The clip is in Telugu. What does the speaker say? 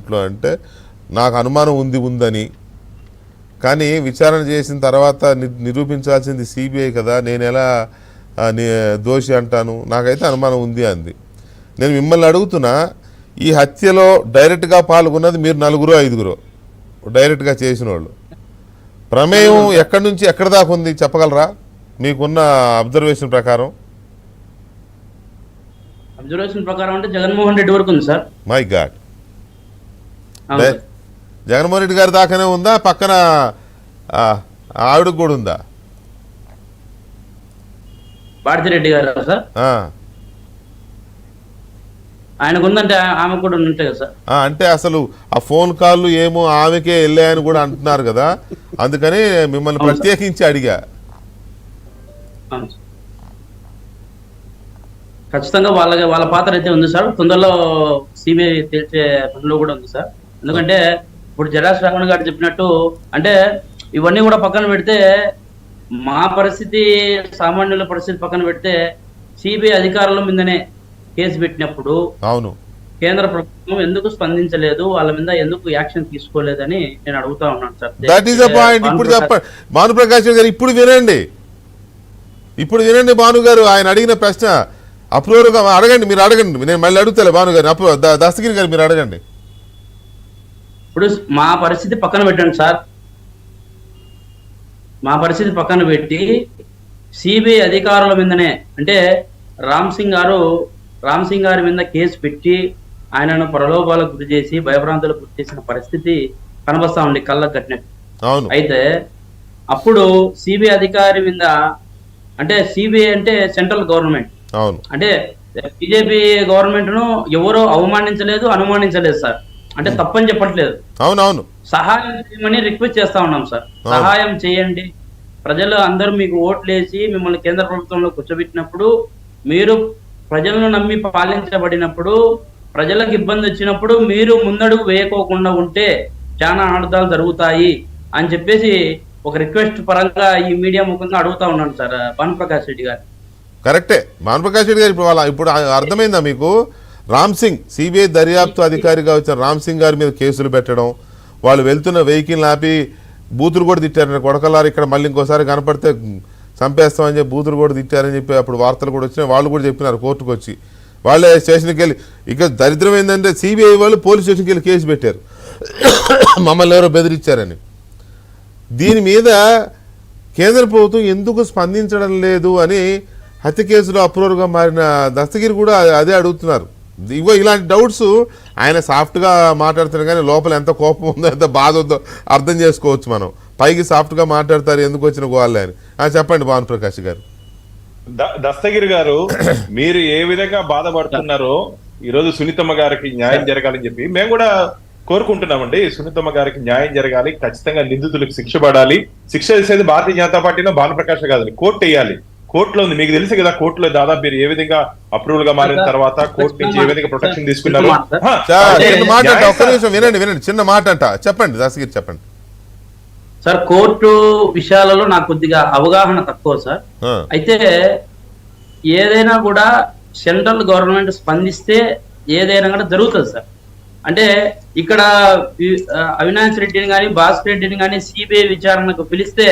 దాంట్లో అంటే నాకు అనుమానం ఉందని, కానీ విచారణ చేసిన తర్వాత నిరూపించాల్సింది సిబిఐ కదా, నేను ఎలా దోషి అంటాను, నాకైతే అనుమానం ఉంది అంది. నేను మిమ్మల్ని అడుగుతున్నా, ఈ హత్యలో డైరెక్ట్గా పాల్గొన్నది మీరు 4-5 డైరెక్ట్గా చేసిన వాళ్ళు. ప్రమేయం ఎక్కడి నుంచి ఎక్కడి దాకా ఉంది చెప్పగలరా మీకున్న అబ్జర్వేషన్ ప్రకారం? అంటే జగన్మోహన్ రెడ్డి వరకు ఉంది sir. My God, Jaganmohan Reddy గారి దాకానే ఉందా? పక్కన ఆవిడకు కూడా ఉందా? భారతిరెడ్డి గారు సార్, ఆయనకు ఉందంటే ఆమె కూడా ఉంటాయి కదా సార్. అంటే అసలు ఆ ఫోన్ కాళ్ళు ఏమో ఆమెకే వెళ్ళాయని కూడా అంటున్నారు కదా, అందుకని మిమ్మల్ని ప్రత్యేకించి అడిగా. ఖచ్చితంగా వాళ్ళ పాత్ర అయితే ఉంది సార్. తొందరలో సిబిఐ తేల్చే పనిలో కూడా ఉంది సార్. ఎందుకంటే ఇప్పుడు జరాస్ రావణ గారు చెప్పినట్టు, అంటే ఇవన్నీ కూడా పక్కన పెడితే, మా పరిస్థితి, సామాన్యుల పరిస్థితి పక్కన పెడితే, సిబిఐ అధికారుల మీదనే కేసు పెట్టినప్పుడు అవును కేంద్ర ప్రభుత్వం ఎందుకు స్పందించలేదు, వాళ్ళ మీద ఎందుకు యాక్షన్ తీసుకోలేదని నేను అడుగుతా ఉన్నాను sir. That is the point. ఇప్పుడు చెప్పండి భానుప్రకాష్ గారు, ఇప్పుడు వినండి భాను గారు, ఆయన అడిగిన ప్రశ్న అప్రూవర్గా అడగండి, మీరు అడగండి, నేను మళ్ళీ అడుగుతాలే భాను గారు. దస్తగిరి గారు మీరు అడగండి. ఇప్పుడు మా పరిస్థితి పక్కన పెట్టండి సార్, మా పరిస్థితి పక్కన పెట్టి సిబిఐ అధికారుల మీదనే, అంటే రామ్ సింగ్ గారి మీద కేసు పెట్టి ఆయనను ప్రలోభాలకు గురి చేసి భయభ్రాంతులకు గురి చేసిన పరిస్థితి కనబస్తా ఉంది కళ్ళకు కట్టినట్టు. అయితే అప్పుడు సిబిఐ అధికారి మీద, అంటే సిబిఐ అంటే సెంట్రల్ గవర్నమెంట్, అంటే బీజేపీ గవర్నమెంట్ ను ఎవరో అవమానించలేదు, అనుమానించలేదు సార్. అంటే తప్పని చెప్పట్లేదు, అవునవును, సహాయం చేయమని రిక్వెస్ట్ చేస్తా ఉన్నాం సార్. సహాయం చేయండి, ప్రజలు అందరూ మీకు ఓట్లేసి మిమ్మల్ని కేంద్ర ప్రభుత్వంలో కూర్చోబెట్టినప్పుడు, మీరు ప్రజలను నమ్మి పాలించబడినప్పుడు, ప్రజలకు ఇబ్బంది వచ్చినప్పుడు మీరు ముందడుగు వేయకోకుండా ఉంటే చాలా అనర్థాలు జరుగుతాయి అని చెప్పేసి ఒక రిక్వెస్ట్ పరంగా ఈ మీడియా ముఖంగా అడుగుతా ఉన్నాను సార్ భానుప్రకాష్ రెడ్డి గారు. కరెక్టే భానుప్రకాష్ రెడ్డి గారు, ఇప్పుడు అర్థమైందా మీకు? రామ్ సింగ్, సిబిఐ దర్యాప్తు అధికారిగా వచ్చిన రామ్ సింగ్ గారి మీద కేసులు పెట్టడం, వాళ్ళు వెళ్తున్న వెహికల్ ఆపి బూతులు కూడా తిట్టారని, కొడకలారు ఇక్కడ మళ్ళీ ఇంకోసారి కనపడితే చంపేస్తామని చెప్పి బూతులు కూడా తిట్టారని చెప్పి అప్పుడు వార్తలు కూడా వచ్చినాయి. వాళ్ళు కూడా చెప్పినారు కోర్టుకు వచ్చి, వాళ్ళే స్టేషన్కి వెళ్ళి. ఇక దరిద్రం ఏంటంటే సిబిఐ వాళ్ళు పోలీస్ స్టేషన్కి వెళ్ళి కేసు పెట్టారు, మమ్మల్ని ఎవరో బెదిరించారని. దీని మీద కేంద్ర ప్రభుత్వం ఎందుకు స్పందించడం లేదు అని హత్య కేసులో అప్రూవర్గా మారిన దస్తగిరి కూడా అదే అడుగుతున్నారు. ఇగో ఇలాంటి డౌట్స్ ఆయన సాఫ్ట్గా మాట్లాడుతున్నారు, కానీ లోపల ఎంత కోపం ఉందో ఎంత బాధ ఉందో అర్థం చేసుకోవచ్చు మనం. పైకి సాఫ్ట్గా మాట్లాడతారు, ఎందుకు వచ్చిన గోవాలే అని. చెప్పండి భానుప్రకాష్ గారు. దస్తగిరి గారు, మీరు ఏ విధంగా బాధపడుతున్నారో ఈరోజు సునీతమ్మ గారికి న్యాయం జరగాలని చెప్పి మేము కూడా కోరుకుంటున్నామండి. సునీతమ్మ గారికి న్యాయం జరగాలి, ఖచ్చితంగా నిందితులకు శిక్ష పడాలి. శిక్ష చేసేది భారతీయ జనతా పార్టీలో భానుప్రకాష్ కాదని కోర్టు వేయాలి. కోర్టులో ఉంది, మీకు తెలుసు కదా, కోర్టులో దాదాపు మీరు ఏ విధంగా అప్రూవల్ గా మారిన తర్వాత కోర్టు నుంచి ఏ విధంగా ప్రొటెక్షన్ తీసుకున్నారు. వినండి, చిన్న మాట అంట, చెప్పండి దస్తగిరి చెప్పండి సార్. కోర్టు విషయాలలో నాకు కొద్దిగా అవగాహన తక్కువ సార్. అయితే ఏదైనా కూడా సెంట్రల్ గవర్నమెంట్ స్పందిస్తే ఏదైనా కూడా జరుగుతుంది సార్. అంటే ఇక్కడ అవినాష్ రెడ్డిని కానీ భాస్కర్ రెడ్డిని కానీ సిబిఐ విచారణకు పిలిస్తే